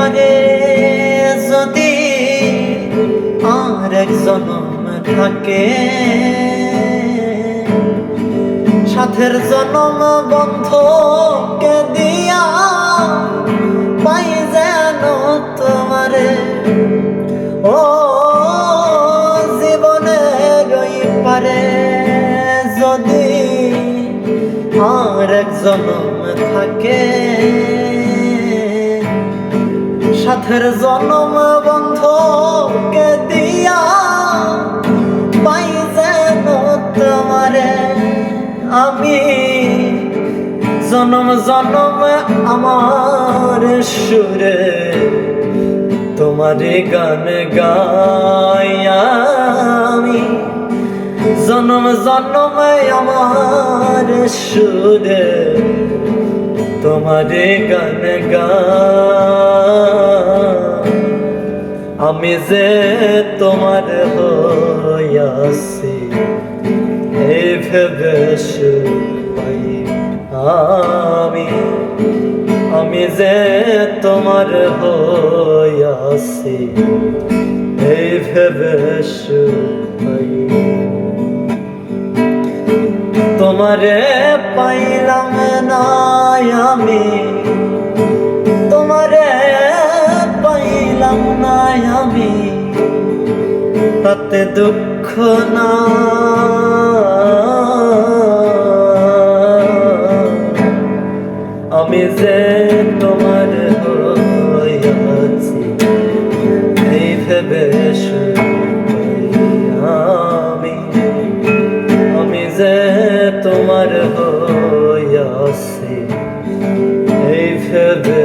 পারে যদি আর এক জনম থাকে, সাথের জনম বন্ধকে দিয়া পাই যেন তোমারে। ও জীবনে রই পারে যদি আর এক জনম থাকে, সাথের জনম বন্ধকে দিয়া পাই যেন তোমারে। আমি জনম জনম আমার সুরে তোমারে গান গাই, আমি জনম জনম আমার সুরে তোমারে গান গাই। আমি যে তোমার হইয়াছি এই ভেবে পাই, আমি যে তোমার হইয়াছি এই ভেবে পাই। তোমারে পাইলাম না আমি, তোমারে পাইলাম না আমি, তাতে দুঃখ না। আমি যে তোমার হইয়াছি এই ভেবে আমি যে তোমার হইয়াছি এই ভেবে